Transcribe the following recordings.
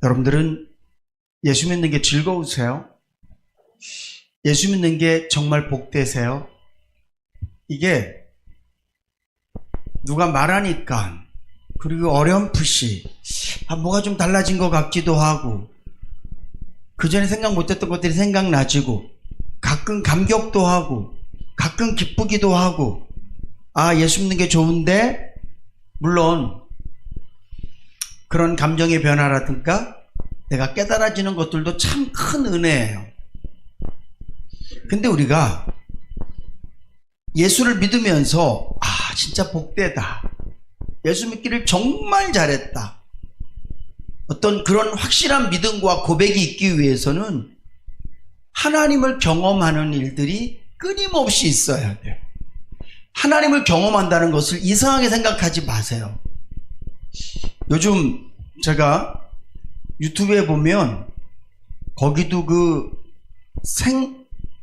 여러분들은 예수 믿는 게 즐거우세요? 예수 믿는 게 정말 복되세요? 이게 누가 말하니까, 그리고 어렴풋이 뭐가 좀 달라진 것 같기도 하고, 그전에 생각 못했던 것들이 생각나지고, 가끔 감격도 하고, 가끔 기쁘기도 하고, 예수 믿는 게 좋은데, 물론 그런 감정의 변화라든가 내가 깨달아지는 것들도 참 큰 은혜예요. 근데 우리가 예수를 믿으면서 진짜 복되다, 예수 믿기를 정말 잘했다, 어떤 그런 확실한 믿음과 고백이 있기 위해서는 하나님을 경험하는 일들이 끊임없이 있어야 돼요. 하나님을 경험한다는 것을 이상하게 생각하지 마세요. 요즘 제가 유튜브에 보면 거기도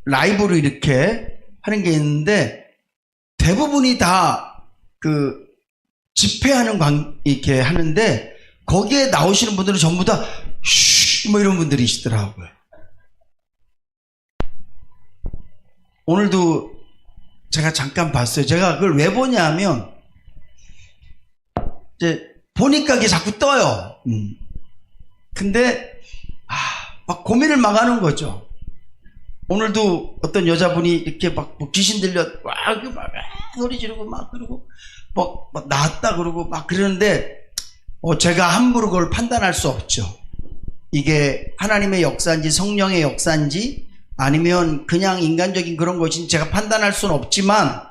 라이브로 이렇게 하는 게 있는데, 대부분이 다 집회하는 이렇게 하는데, 거기에 나오시는 분들은 전부 다 이런 분들이시더라고요. 오늘도 제가 잠깐 봤어요. 제가 그걸 왜 보냐면, 이제 보니까 이게 자꾸 떠요. 근데 막 고민을 막 하는 거죠. 오늘도 어떤 여자분이 이렇게 막 귀신 들려 막 소리 지르고 막 그러고 막 나왔다 그러고 막 그러는데, 제가 함부로 그걸 판단할 수 없죠. 이게 하나님의 역사인지 성령의 역사인지 아니면 그냥 인간적인 그런 것인지 제가 판단할 수는 없지만,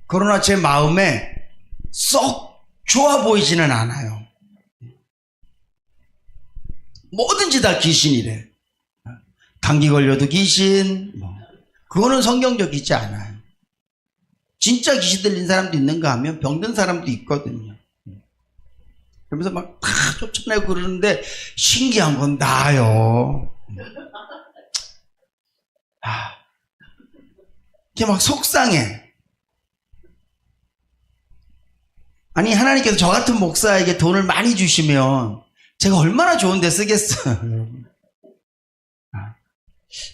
그러나 제 마음에 썩 좋아 보이지는 않아요. 뭐든지 다 귀신이래. 감기 걸려도 귀신, 그거는 성경적이지 않아요. 진짜 귀신 들린 사람도 있는가 하면 병든 사람도 있거든요. 그러면서 막 다 쫓아내고 그러는데, 신기한 건 나요. 이게 막 속상해. 아니, 하나님께서 저 같은 목사에게 돈을 많이 주시면 제가 얼마나 좋은 데 쓰겠어요.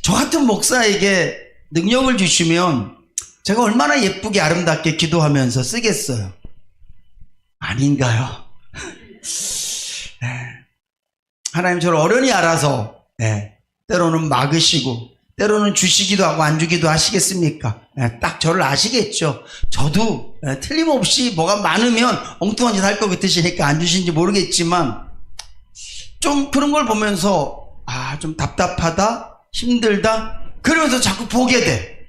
저 같은 목사에게 능력을 주시면 제가 얼마나 예쁘게 아름답게 기도하면서 쓰겠어요. 아닌가요? 하나님 저를 어련히 알아서 때로는 막으시고 때로는 주시기도 하고 안 주기도 하시겠습니까? 딱 저를 아시겠죠. 저도 틀림없이 뭐가 많으면 엉뚱한 짓 할 것 같으시니까 안 주시는지 모르겠지만, 좀 그런 걸 보면서 좀 답답하다, 힘들다, 그러면서 자꾸 보게 돼.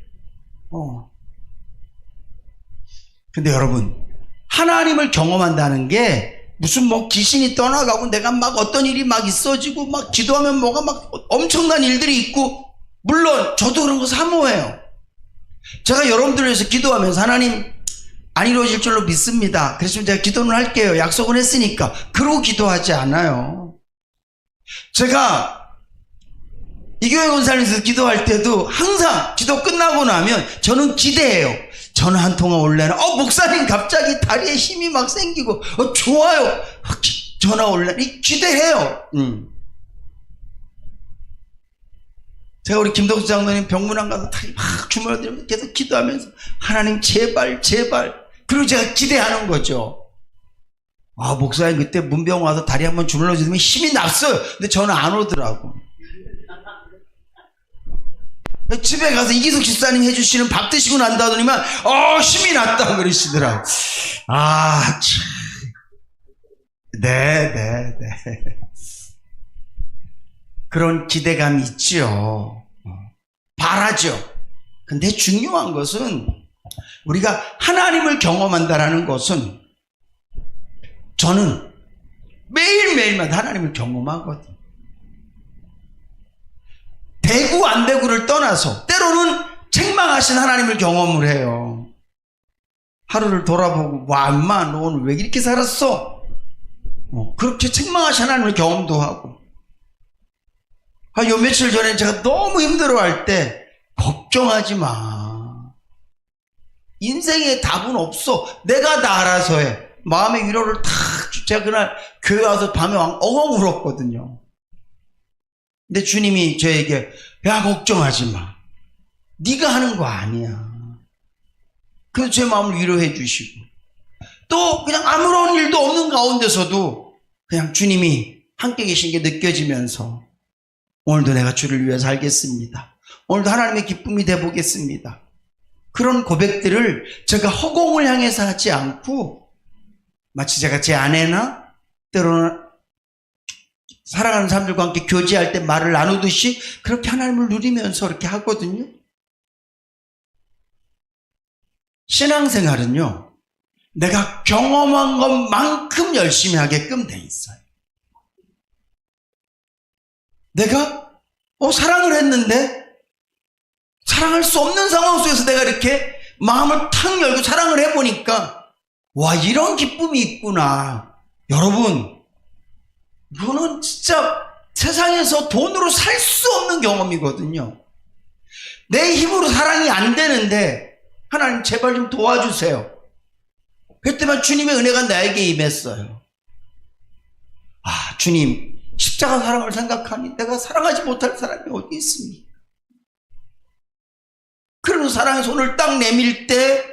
근데 여러분, 하나님을 경험한다는 게 무슨 귀신이 떠나가고 내가 막 어떤 일이 막 있어지고 막 기도하면 뭐가 막 엄청난 일들이 있고, 물론 저도 그런 거 사모해요. 제가 여러분들을 위해서 기도하면서 하나님 안 이루어질 줄로 믿습니다, 그랬으면 제가 기도는 할게요, 약속은 했으니까, 그러고 기도하지 않아요. 제가 이 교회 원사님에서 기도할 때도 항상 기도 끝나고 나면 저는 기대해요. 전화 한 통화 올래나? 목사님 갑자기 다리에 힘이 막 생기고 좋아요, 전화 올래나? 기대해요. 제가 우리 김덕수 장로님 병문안 가서 다리 막 주물러들면서 계속 기도하면서 하나님 제발 제발, 그리고 제가 기대하는 거죠. 목사님 그때 문병 와서 다리 한번 주물러 주면 힘이 났어요. 근데 저는 안 오더라고. 집에 가서 이기숙 집사님 해주시는 밥 드시고 난 다더니만 힘이 났다 그러시더라고. 참. 네. 그런 기대감이 있죠. 바라죠. 근데 중요한 것은 우리가 하나님을 경험한다라는 것은, 저는 매일매일마다 하나님을 경험하거든. 되고 안 되고를 떠나서 때로는 책망하신 하나님을 경험을 해요. 하루를 돌아보고 엄마 너 오늘 왜 이렇게 살았어? 그렇게 책망하신 하나님을 경험도 하고, 요 며칠 전에 제가 너무 힘들어할 때 걱정하지 마, 인생에 답은 없어, 내가 다 알아서 해, 마음의 위로를 탁 제가 그날 교회 와서 밤에 엉엉 울었거든요. 근데 주님이 저에게 야 걱정하지 마. 네가 하는 거 아니야. 그래서 제 마음을 위로해 주시고 또 그냥 아무런 일도 없는 가운데서도 그냥 주님이 함께 계신 게 느껴지면서 오늘도 내가 주를 위해 살겠습니다. 오늘도 하나님의 기쁨이 되보겠습니다. 그런 고백들을 제가 허공을 향해서 하지 않고 마치 제가 제 아내나 때로는 사랑하는 사람들과 함께 교제할 때 말을 나누듯이 그렇게 하나님을 누리면서 이렇게 하거든요. 신앙생활은요, 내가 경험한 것만큼 열심히 하게끔 돼 있어요. 내가 사랑을 했는데 사랑할 수 없는 상황 속에서 내가 이렇게 마음을 탁 열고 사랑을 해보니까 와, 이런 기쁨이 있구나. 여러분, 이거는 진짜 세상에서 돈으로 살 수 없는 경험이거든요. 내 힘으로 사랑이 안 되는데 하나님 제발 좀 도와주세요. 그때만 주님의 은혜가 나에게 임했어요. 아, 주님, 십자가 사랑을 생각하니 내가 사랑하지 못할 사람이 어디 있습니까? 그러면서 사랑의 손을 딱 내밀 때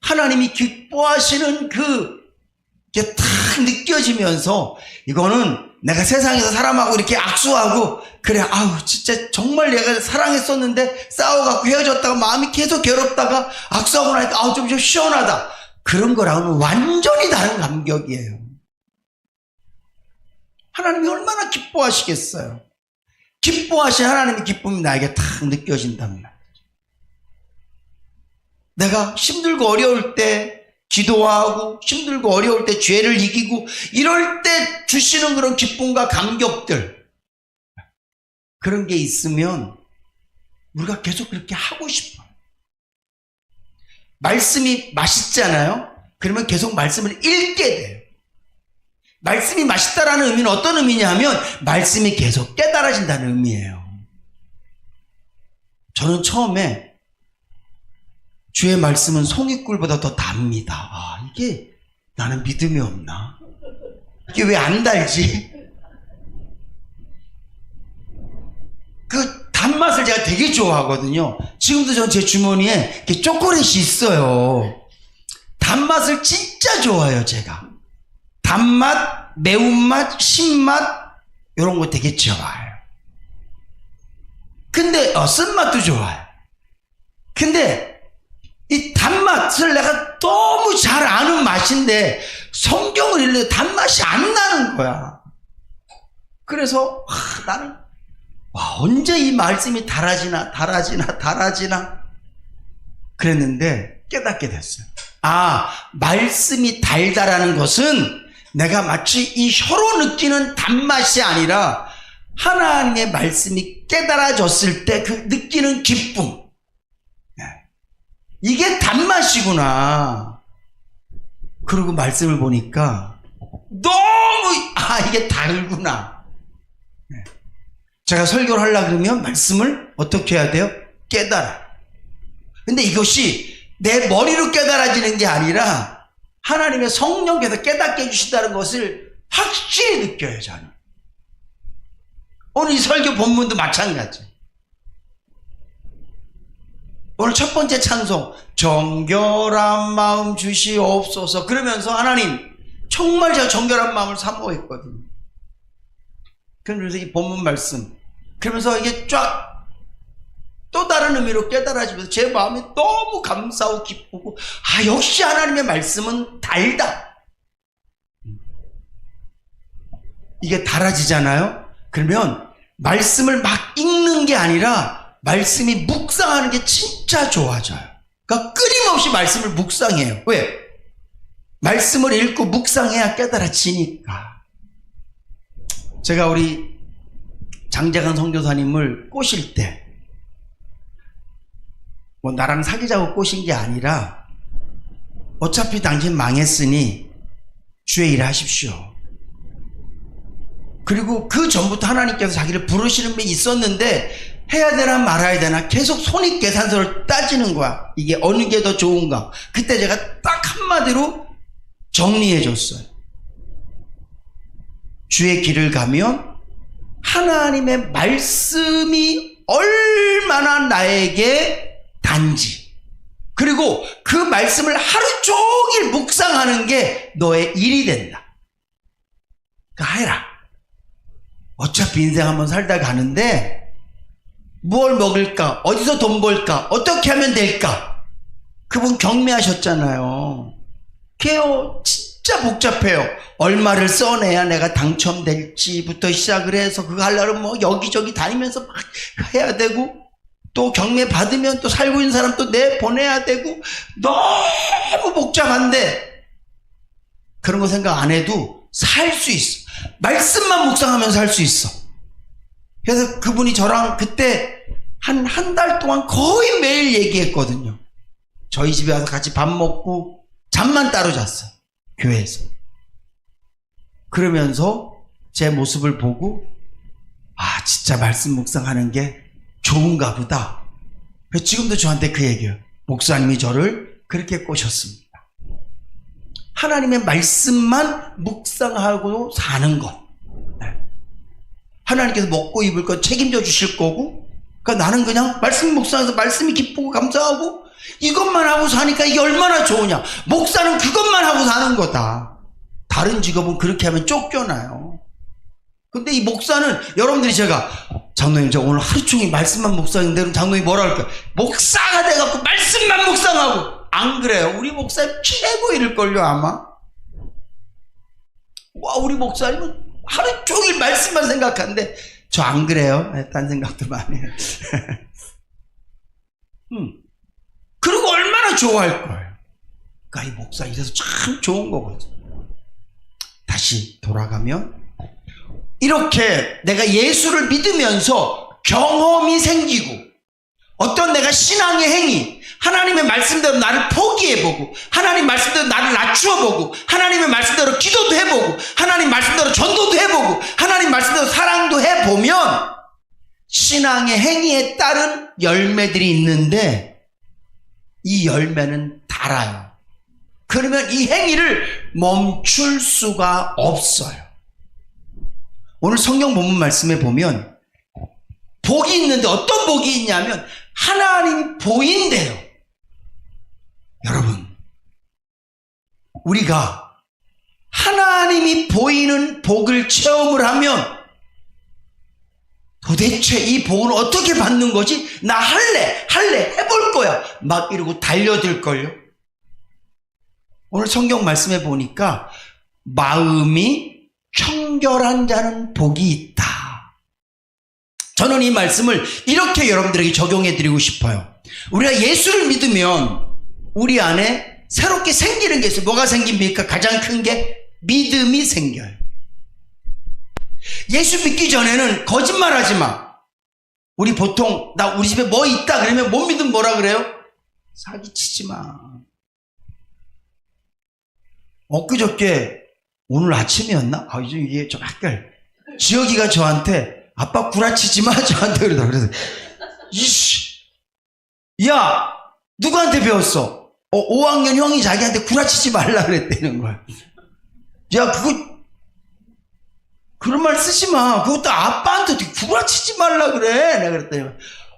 하나님이 기뻐하시는 그게 딱 느껴지면서 이거는 내가 세상에서 사람하고 이렇게 악수하고 그래 아우 진짜 정말 내가 사랑했었는데 싸워갖고 헤어졌다가 마음이 계속 괴롭다가 악수하고 나니까 아우 좀 시원하다. 그런 거랑은 완전히 다른 감격이에요. 하나님이 얼마나 기뻐하시겠어요. 기뻐하신 하나님의 기쁨이 나에게 탁 느껴진단 말이에요. 내가 힘들고 어려울 때 기도하고 힘들고 어려울 때 죄를 이기고 이럴 때 주시는 그런 기쁨과 감격들, 그런 게 있으면 우리가 계속 그렇게 하고 싶어요. 말씀이 맛있잖아요. 그러면 계속 말씀을 읽게 돼요. 말씀이 맛있다라는 의미는 어떤 의미냐 하면 말씀이 계속 깨달아진다는 의미예요. 저는 처음에 주의 말씀은 송이꿀보다 더 답니다. 아, 이게 나는 믿음이 없나? 이게 왜 안 달지? 그 단맛을 제가 되게 좋아하거든요. 지금도 전 제 주머니에 이렇게 초콜릿이 있어요. 단맛을 진짜 좋아해요, 제가. 단맛, 매운맛, 신맛 이런 거 되게 좋아해요. 근데 쓴맛도 좋아요. 근데 이 단맛을 내가 너무 잘 아는 맛인데 성경을 읽는데 단맛이 안 나는 거야. 그래서 나는 언제 이 말씀이 달아지나 그랬는데 깨닫게 됐어요. 아, 말씀이 달다라는 것은 내가 마치 이 혀로 느끼는 단맛이 아니라 하나님의 말씀이 깨달아졌을 때 그 느끼는 기쁨, 이게 단맛이구나. 그리고 말씀을 보니까 너무 이게 다르구나. 제가 설교를 하려고 그러면 말씀을 어떻게 해야 돼요? 깨달아. 근데 이것이 내 머리로 깨달아지는 게 아니라 하나님의 성령께서 깨닫게 해주신다는 것을 확실히 느껴요, 저는. 오늘 이 설교 본문도 마찬가지. 오늘 첫 번째 찬송, 정결한 마음 주시옵소서. 그러면서 하나님, 정말 제가 정결한 마음을 사모했거든요. 그러면서 이 본문 말씀, 그러면서 이게 쫙 또 다른 의미로 깨달아지면서 제 마음이 너무 감사하고 기쁘고, 역시 하나님의 말씀은 달다. 이게 달아지잖아요? 그러면 말씀을 막 읽는 게 아니라 말씀이 묵상하는 게 진짜 좋아져요. 그러니까 끊임없이 말씀을 묵상해요. 왜? 말씀을 읽고 묵상해야 깨달아지니까. 제가 우리 장재간 선교사님을 꼬실 때 나랑 사귀자고 꼬신 게 아니라 어차피 당신 망했으니 주의 일을 하십시오. 그리고 그 전부터 하나님께서 자기를 부르시는 게 있었는데 해야 되나 말아야 되나 계속 손익계산서를 따지는 거야. 이게 어느 게 더 좋은가. 그때 제가 딱 한마디로 정리해 줬어요. 주의 길을 가면 하나님의 말씀이 얼마나 나에게 단지, 그리고 그 말씀을 하루 종일 묵상하는 게 너의 일이 된다. 그러니까 해라. 어차피 인생 한번 살다 가는데 뭘 먹을까? 어디서 돈 벌까? 어떻게 하면 될까? 그분 경매하셨잖아요. 그게요, 진짜 복잡해요. 얼마를 써내야 내가 당첨될지부터 시작을 해서 그거 하려면 뭐 여기저기 다니면서 막 해야 되고, 또 경매 받으면 또 살고 있는 사람 또 내보내야 되고, 너무 복잡한데 그런 거 생각 안 해도 살 수 있어. 말씀만 묵상하면 살 수 있어. 그래서 그분이 저랑 그때 한 달 동안 거의 매일 얘기했거든요. 저희 집에 와서 같이 밥 먹고 잠만 따로 잤어요. 교회에서. 그러면서 제 모습을 보고, 아, 진짜 말씀 묵상하는 게 좋은가 보다. 그래서 지금도 저한테 그 얘기예요. 목사님이 저를 그렇게 꼬셨습니다. 하나님의 말씀만 묵상하고 사는 것. 하나님께서 먹고 입을 것 책임져 주실 거고, 그러니까 나는 그냥 말씀 묵상해서 말씀이 기쁘고 감사하고 이것만 하고 사니까 이게 얼마나 좋으냐. 목사는 그것만 하고 사는 거다. 다른 직업은 그렇게 하면 쫓겨나요. 근데 이 목사는, 여러분들이 제가 장로님 저 오늘 하루 종일 말씀만 묵상했는데 그럼 장로님 뭐라 할까요? 목사가 돼갖고 말씀만 묵상하고. 안 그래요. 우리 목사님 최고 이럴걸요 아마. 와, 우리 목사님은 하루 종일 말씀만 생각하는데 저 안 그래요. 딴 생각도 많이 해요. 그리고 얼마나 좋아할 거예요. 그러니까 이 목사 이래서 참 좋은 거거든. 다시 돌아가면 이렇게 내가 예수를 믿으면서 경험이 생기고, 어떤 내가 신앙의 행위, 하나님의 말씀대로 나를 포기해보고, 하나님 말씀대로 나를 낮추어보고, 하나님의 말씀대로 기도도 해보고, 하나님 말씀대로 전도도 해보고, 하나님 말씀대로 사랑도 해보면 신앙의 행위에 따른 열매들이 있는데 이 열매는 달아요. 그러면 이 행위를 멈출 수가 없어요. 오늘 성경 본문 말씀에 보면 복이 있는데 어떤 복이 있냐면 하나님이 보인대요. 여러분, 우리가 하나님이 보이는 복을 체험을 하면 도대체 이 복은 어떻게 받는 거지? 나 할래 해볼 거야 막 이러고 달려들걸요. 오늘 성경 말씀에 보니까 마음이 청결한 자는 복이 있다. 저는 이 말씀을 이렇게 여러분들에게 적용해 드리고 싶어요. 우리가 예수를 믿으면 우리 안에 새롭게 생기는 게 있어요. 뭐가 생깁니까? 가장 큰 게 믿음이 생겨요. 예수 믿기 전에는 거짓말 하지 마. 우리 보통 우리 집에 뭐 있다 그러면 못 믿으면 뭐라 그래요? 사기치지 마. 엊그저께 오늘 아침이었나? 이게 좀 약간 지혁이가 저한테 아빠 구라치지 마 저한테 그러더라고요. 그래서 이씨, 야 누구한테 배웠어? 5학년 형이 자기한테 구라치지 말라 그랬다는 거야. 야 그런 말 쓰지 마. 그것도 아빠한테 어떻게 구라치지 말라 그래. 내가 그랬더니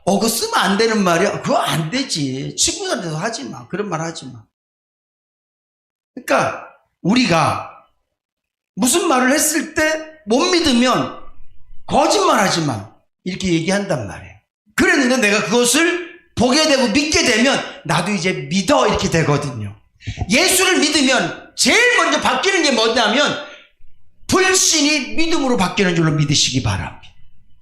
그거 쓰면 안 되는 말이야. 그거 안 되지. 친구들한테도 하지 마. 그런 말 하지 마. 그러니까 우리가 무슨 말을 했을 때 못 믿으면 거짓말 하지 마. 이렇게 얘기한단 말이에요. 그랬는데 내가 그것을 보게 되고 믿게 되면 나도 이제 믿어 이렇게 되거든요. 예수를 믿으면 제일 먼저 바뀌는 게 뭐냐면 불신이 믿음으로 바뀌는 줄로 믿으시기 바랍니다.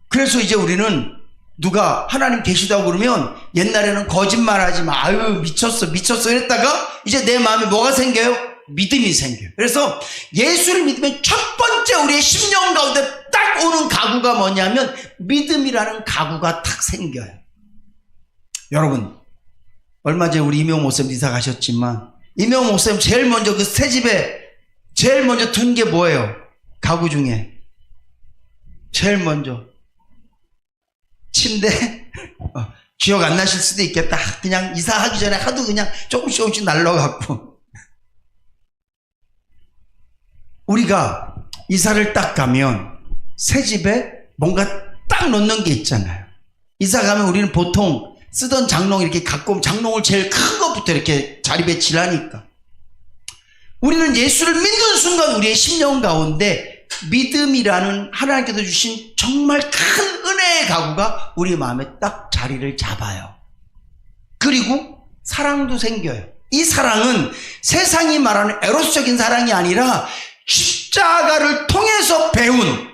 그래서 이제 우리는 누가 하나님 계시다고 그러면 옛날에는 거짓말하지 마. 아유 미쳤어 이랬다가 이제 내 마음에 뭐가 생겨요? 믿음이 생겨요. 그래서 예수를 믿으면 첫 번째 우리의 심령 가운데 딱 오는 가구가 뭐냐면 믿음이라는 가구가 탁 생겨요. 여러분 얼마 전에 우리 이명 목사님 이사 가셨지만 이명 목사님 제일 먼저 그 새 집에 제일 먼저 둔 게 뭐예요? 가구 중에 제일 먼저 침대. 기억 안 나실 수도 있겠다. 그냥 이사하기 전에 하도 그냥 조금씩 날라갖고. 우리가 이사를 딱 가면 새 집에 뭔가 딱 놓는 게 있잖아요. 이사 가면 우리는 보통 쓰던 장롱 이렇게 갖고 오면 장롱을 제일 큰 것부터 이렇게 자리 배치를 하니까, 우리는 예수를 믿는 순간 우리의 심령 가운데 믿음이라는 하나님께서 주신 정말 큰 은혜의 가구가 우리 마음에 딱 자리를 잡아요. 그리고 사랑도 생겨요. 이 사랑은 세상이 말하는 에로스적인 사랑이 아니라 십자가를 통해서 배운,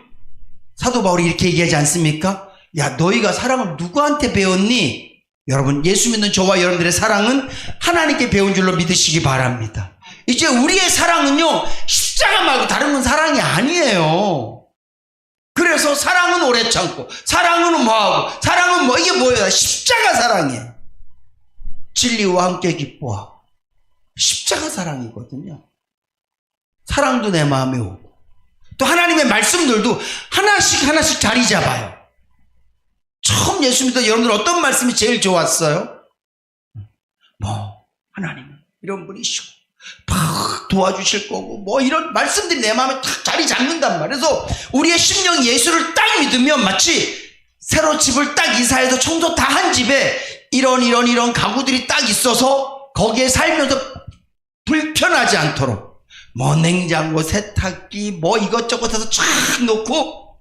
사도 바울이 이렇게 얘기하지 않습니까? 야, 너희가 사랑을 누구한테 배웠니? 여러분, 예수 믿는 저와 여러분들의 사랑은 하나님께 배운 줄로 믿으시기 바랍니다. 이제 우리의 사랑은요, 십자가 말고 다른 건 사랑이 아니에요. 그래서 사랑은 오래 참고, 사랑은 뭐하고, 사랑은 뭐, 이게 뭐예요? 십자가 사랑이에요. 진리와 함께 기뻐하고. 십자가 사랑이거든요. 사랑도 내 마음에 오고, 또 하나님의 말씀들도 하나씩 자리 잡아요. 처음 예수 믿던 여러분들 어떤 말씀이 제일 좋았어요? 하나님은 이런 분이시고 막 도와주실 거고, 뭐 이런 말씀들이 내 마음에 딱 자리 잡는단 말이에요. 그래서 우리의 심령이 예수를 딱 믿으면 마치 새로 집을 딱 이사해서 청소 다 한 집에 이런 가구들이 딱 있어서 거기에 살면서 불편하지 않도록 뭐 냉장고, 세탁기, 뭐 이것저것 해서 쫙 놓고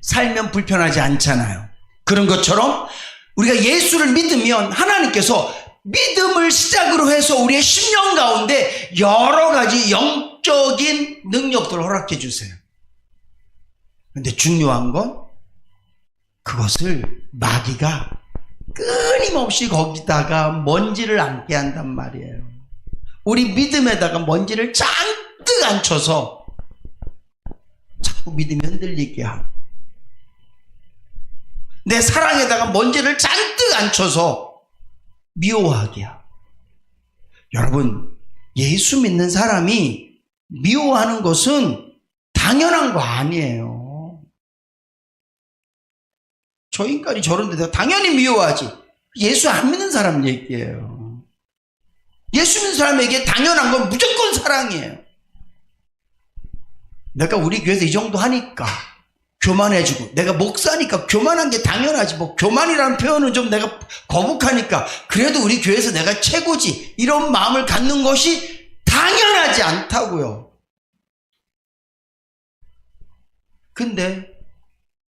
살면 불편하지 않잖아요. 그런 것처럼 우리가 예수를 믿으면 하나님께서 믿음을 시작으로 해서 우리의 심령 가운데 여러 가지 영적인 능력들을 허락해 주세요. 그런데 중요한 건 그것을 마귀가 끊임없이 거기다가 먼지를 앉게 한단 말이에요. 우리 믿음에다가 먼지를 잔뜩 앉혀서 자꾸 믿음이 흔들리게 하고, 내 사랑에다가 먼지를 잔뜩 앉혀서 미워하게 하고. 여러분, 예수 믿는 사람이 미워하는 것은 당연한 거 아니에요. 저 인간이 저런데 당연히 미워하지. 예수 안 믿는 사람 얘기예요. 예수 믿는 사람에게 당연한 건 무조건 사랑이에요. 내가 우리 교회에서 이 정도 하니까 교만해지고, 내가 목사니까 교만한 게 당연하지, 뭐 교만이라는 표현은 좀 내가 거북하니까 그래도 우리 교회에서 내가 최고지, 이런 마음을 갖는 것이 당연하지 않다고요. 근데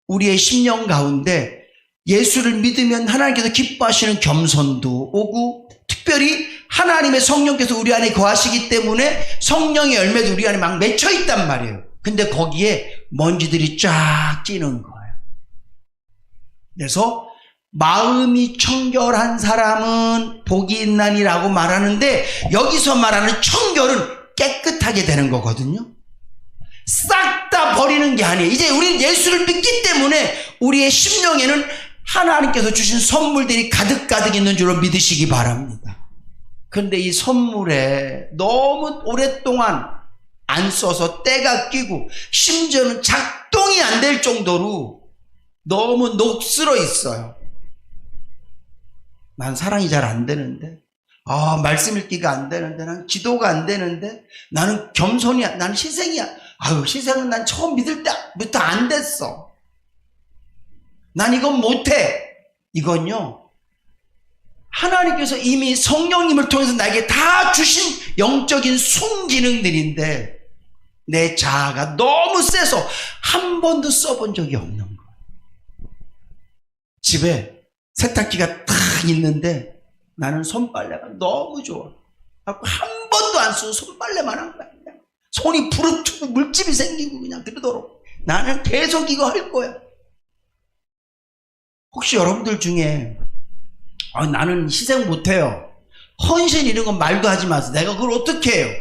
우리의 심령 가운데 예수를 믿으면 하나님께서 기뻐하시는 겸손도 오고, 특별히 하나님의 성령께서 우리 안에 거하시기 때문에 성령의 열매도 우리 안에 막 맺혀 있단 말이에요. 근데 거기에 먼지들이 쫙 찌는 거예요. 그래서 마음이 청결한 사람은 복이 있나니라고 말하는데, 여기서 말하는 청결은 깨끗하게 되는 거거든요. 싹 다 버리는 게 아니에요. 이제 우리는 예수를 믿기 때문에 우리의 심령에는 하나님께서 주신 선물들이 가득 있는 줄로 믿으시기 바랍니다. 그런데 이 선물에 너무 오랫동안 안 써서 때가 끼고, 심지어는 작동이 안 될 정도로 너무 녹슬어 있어요. 난 사랑이 잘 안 되는데, 말씀 읽기가 안 되는데, 난 기도가 안 되는데, 나는 겸손이야, 나는 희생이야. 희생은 난 처음 믿을 때부터 안 됐어. 난 이건 못해. 이건요, 하나님께서 이미 성령님을 통해서 나에게 다 주신 영적인 순기능들인데, 내 자아가 너무 세서 한 번도 써본 적이 없는 거예요. 집에 세탁기가 딱 있는데 나는 손빨래가 너무 좋아. 한 번도 안 쓰고 손빨래만 한 거야. 그냥 손이 부르트고 물집이 생기고 그냥 그러도록 나는 계속 이거 할 거야. 혹시 여러분들 중에 나는 희생 못해요, 헌신 이런 건 말도 하지 마세요, 내가 그걸 어떻게 해요?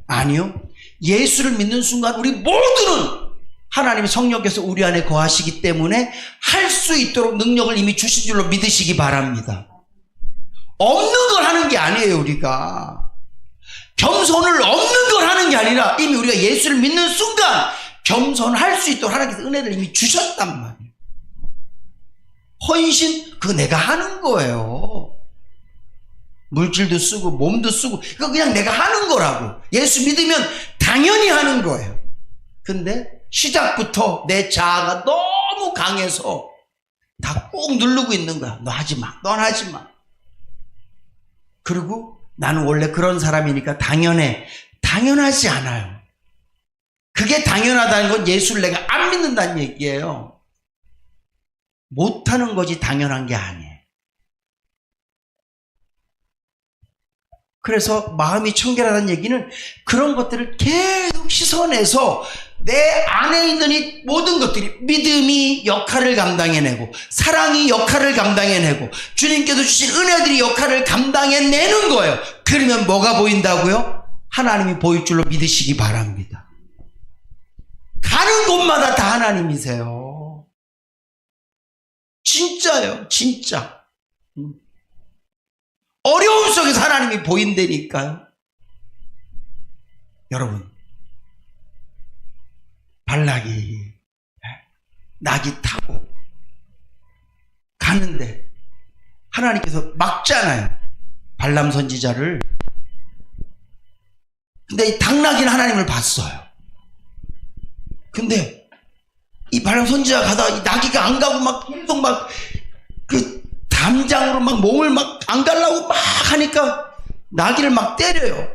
아니요. 예수를 믿는 순간 우리 모두는 하나님의 성령께서 우리 안에 거하시기 때문에 할 수 있도록 능력을 이미 주신 줄로 믿으시기 바랍니다. 없는 걸 하는 게 아니에요. 우리가 겸손을 없는 걸 하는 게 아니라 이미 우리가 예수를 믿는 순간 겸손할 수 있도록 하나님께서 은혜를 이미 주셨단 말이에요. 헌신, 그거 내가 하는 거예요. 물질도 쓰고 몸도 쓰고, 이거 그냥 내가 하는 거라고. 예수 믿으면 당연히 하는 거예요. 근데 시작부터 내 자아가 너무 강해서 다 꾹 누르고 있는 거야. 너 하지 마. 넌 하지 마. 그리고 나는 원래 그런 사람이니까 당연해. 당연하지 않아요. 그게 당연하다는 건 예수를 내가 안 믿는다는 얘기예요. 못하는 거지 당연한 게 아니에요. 그래서 마음이 청결하다는 얘기는 그런 것들을 계속 씻어내서 내 안에 있는 이 모든 것들이, 믿음이 역할을 감당해내고 사랑이 역할을 감당해내고 주님께서 주신 은혜들이 역할을 감당해내는 거예요. 그러면 뭐가 보인다고요? 하나님이 보일 줄로 믿으시기 바랍니다. 가는 곳마다 다 하나님이세요. 진짜요, 진짜. 어려움 속에서 하나님이 보인다니까요. 여러분, 발락이 낙이 타고 가는데 하나님께서 막잖아요. 발람 선지자를. 근데 이 당나귀는 하나님을 봤어요. 근데 이 발람 선지자가 가다가 이 나귀가 안 가고 막 계속 막 그 담장으로 막 몸을 막 안 가려고 막 하니까 나귀를 막 때려요.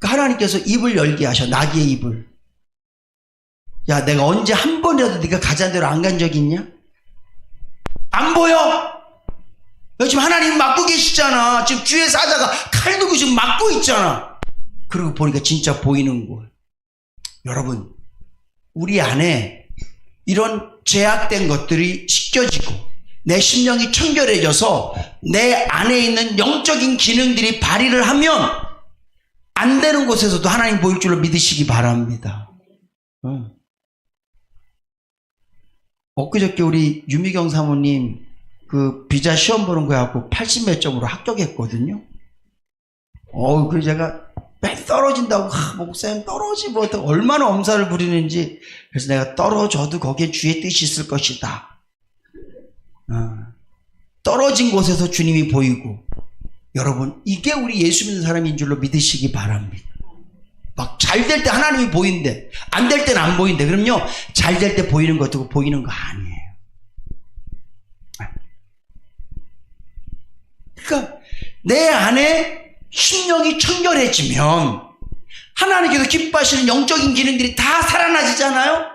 하나님께서 입을 열게 하셔. 나귀의 입을. 야, 내가 언제 한 번이라도 네가 가자는 대로 안 간 적이 있냐? 안 보여? 지금 하나님 막고 계시잖아. 지금 주의 사자가 칼 들고 지금 막고 있잖아. 그러고 보니까 진짜 보이는 거예요. 여러분, 우리 안에 이런 죄악된 것들이 씻겨지고 내 심령이 청결해져서 내 안에 있는 영적인 기능들이 발휘를 하면 안 되는 곳에서도 하나님 보일 줄로 믿으시기 바랍니다. 엊그저께 우리 유미경 사모님 그 비자 시험 보는 거 갖고 80몇 점으로 합격했거든요. 그 제가 매 떨어진다고, 목사님 떨어지면 얼마나 엄살을 부리는지. 그래서 내가 떨어져도 거기에 주의 뜻이 있을 것이다. 떨어진 곳에서 주님이 보이고. 여러분, 이게 우리 예수 믿는 사람인 줄로 믿으시기 바랍니다. 막 잘 될 때 하나님이 보인대, 안 될 때는 안 보인대. 그럼요, 잘 될 때 보이는 것도 보이는 거 아니에요. 그러니까 내 안에 심령이 청결해지면 하나님께서 기뻐하시는 영적인 기능들이 다 살아나지잖아요.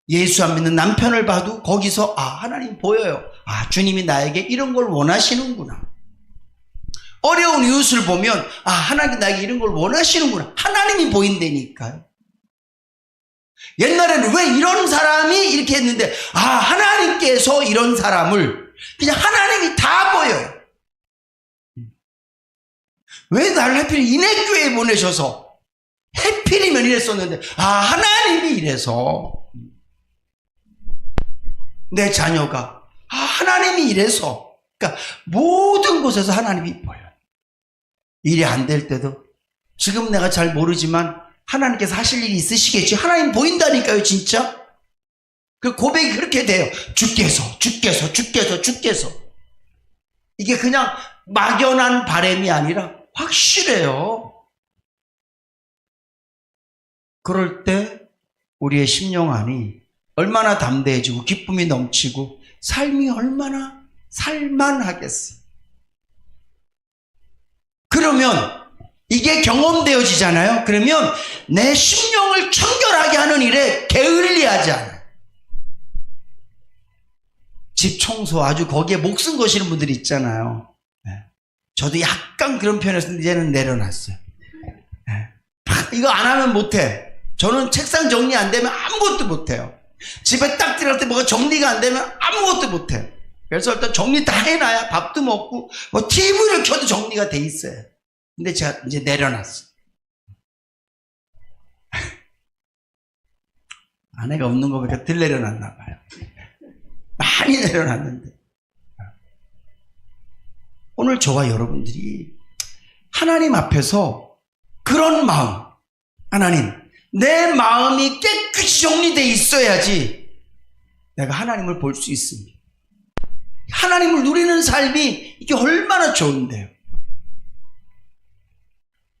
예수 안 믿는 남편을 봐도 거기서 하나님 보여요. 주님이 나에게 이런 걸 원하시는구나. 어려운 이웃을 보면 하나님 나에게 이런 걸 원하시는구나. 하나님이 보인다니까요. 옛날에는 왜 이런 사람이 이렇게 했는데 하나님께서 이런 사람을 그냥 하나님이 다 보여요. 왜 나를 하필 인해교회에 보내셔서 해필이면 이랬었는데 하나님이 이래서 내 자녀가 하나님이 이래서, 그러니까 모든 곳에서 하나님이 보여요. 일이 안 될 때도 지금 내가 잘 모르지만 하나님께서 하실 일이 있으시겠지. 하나님 보인다니까요, 진짜. 그 고백이 그렇게 돼요. 주께서. 이게 그냥 막연한 바람이 아니라 확실해요. 그럴 때 우리의 심령 안이 얼마나 담대해지고 기쁨이 넘치고 삶이 얼마나 살만하겠어. 그러면 이게 경험되어지잖아요. 그러면 내 심령을 청결하게 하는 일에 게을리하지 않아요. 집 청소 아주 거기에 목숨 거시는 분들이 있잖아요. 저도 약간 그런 편이었는데 이제는 내려놨어요. 이거 안 하면 못해. 저는 책상 정리 안 되면 아무것도 못해요. 집에 딱 들어갈 때 뭐가 정리가 안 되면 아무것도 못해. 그래서 일단 정리 다 해놔야 밥도 먹고 TV를 켜도 정리가 돼 있어요. 근데 제가 이제 내려놨어요. 아내가 없는 거 보니까 덜 내려놨나 봐요. 많이 내려놨는데. 오늘 저와 여러분들이 하나님 앞에서 그런 마음, 하나님, 내 마음이 깨끗이 정리되어 있어야지 내가 하나님을 볼 수 있습니다. 하나님을 누리는 삶이 이게 얼마나 좋은데요.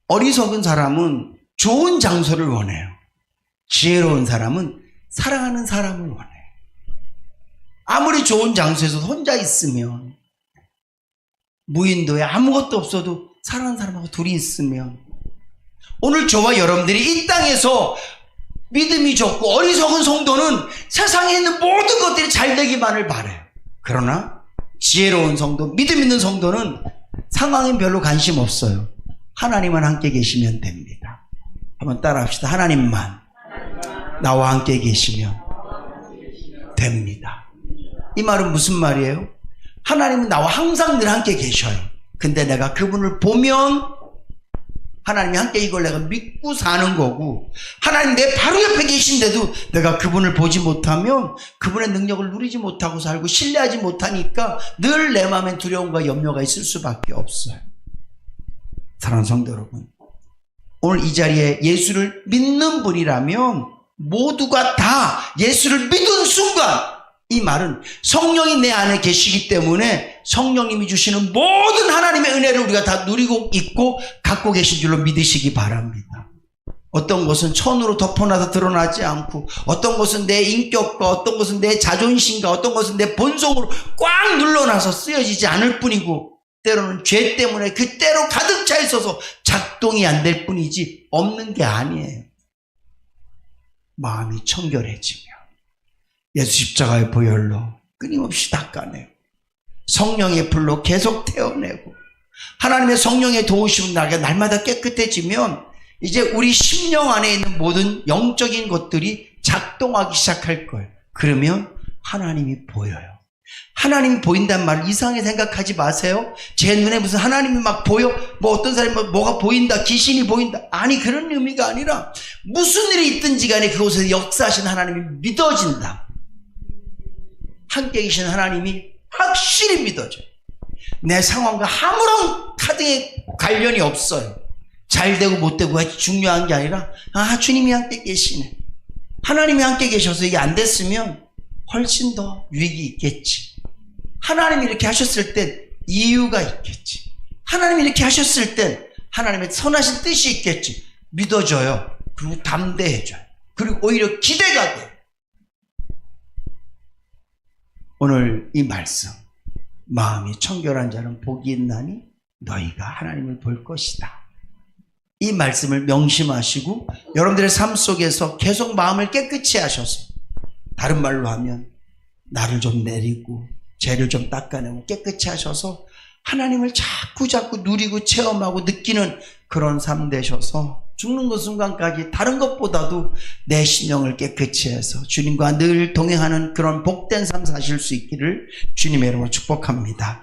어리석은 사람은 좋은 장소를 원해요. 지혜로운 사람은 사랑하는 사람을 원해요. 아무리 좋은 장소에서 혼자 있으면, 무인도에 아무것도 없어도 사랑하는 사람하고 둘이 있으면, 오늘 저와 여러분들이 이 땅에서 믿음이 좋고 어리석은 성도는 세상에 있는 모든 것들이 잘 되기만을 바라요. 그러나 지혜로운 성도, 믿음 있는 성도는 상황엔 별로 관심 없어요. 하나님만 함께 계시면 됩니다. 한번 따라합시다. 하나님만 나와 함께 계시면 됩니다. 이 말은 무슨 말이에요? 하나님은 나와 항상 늘 함께 계셔요. 근데 내가 그분을 보면 하나님이 함께 이걸 내가 믿고 사는 거고, 하나님 내 바로 옆에 계신데도 내가 그분을 보지 못하면 그분의 능력을 누리지 못하고 살고 신뢰하지 못하니까 늘 내 마음엔 두려움과 염려가 있을 수밖에 없어요. 사랑하는 성도 여러분, 오늘 이 자리에 예수를 믿는 분이라면 모두가 다 예수를 믿은 순간, 이 말은 성령이 내 안에 계시기 때문에 성령님이 주시는 모든 하나님의 은혜를 우리가 다 누리고 있고 갖고 계신 줄로 믿으시기 바랍니다. 어떤 것은 천으로 덮어놔서 드러나지 않고, 어떤 것은 내 인격과, 어떤 것은 내 자존심과, 어떤 것은 내 본성으로 꽉 눌러놔서 쓰여지지 않을 뿐이고, 때로는 죄 때문에 그때로 가득 차 있어서 작동이 안 될 뿐이지 없는 게 아니에요. 마음이 청결해지면 예수 십자가의 보혈로 끊임없이 닦아내고 성령의 불로 계속 태워내고 하나님의 성령의 도우심은 날마다 깨끗해지면 이제 우리 심령 안에 있는 모든 영적인 것들이 작동하기 시작할 거예요. 그러면 하나님이 보여요. 하나님이 보인다는 말을 이상하게 생각하지 마세요. 제 눈에 무슨 하나님이 막 보여? 뭐 어떤 사람이 뭐가 보인다, 귀신이 보인다. 아니, 그런 의미가 아니라 무슨 일이 있든지 간에 그곳에서 역사하신 하나님이 믿어진다. 함께 계신 하나님이 확실히 믿어져요. 내 상황과 아무런 카드에 관련이 없어요. 잘 되고 못 되고가 중요한 게 아니라 주님이 함께 계시네. 하나님이 함께 계셔서 이게 안 됐으면 훨씬 더 유익이 있겠지. 하나님이 이렇게 하셨을 땐 이유가 있겠지. 하나님이 이렇게 하셨을 땐 하나님의 선하신 뜻이 있겠지. 믿어져요. 그리고 담대해져요. 그리고 오히려 기대가 돼요. 오늘 이 말씀, 마음이 청결한 자는 복이 있나니 너희가 하나님을 볼 것이다. 이 말씀을 명심하시고 여러분들의 삶 속에서 계속 마음을 깨끗이 하셔서, 다른 말로 하면 나를 좀 내리고 죄를 좀 닦아내고 깨끗이 하셔서 하나님을 자꾸 누리고 체험하고 느끼는 그런 삶 되셔서 죽는 그 순간까지 다른 것보다도 내 심령을 깨끗이 해서 주님과 늘 동행하는 그런 복된 삶 사실 수 있기를 주님의 이름으로 축복합니다.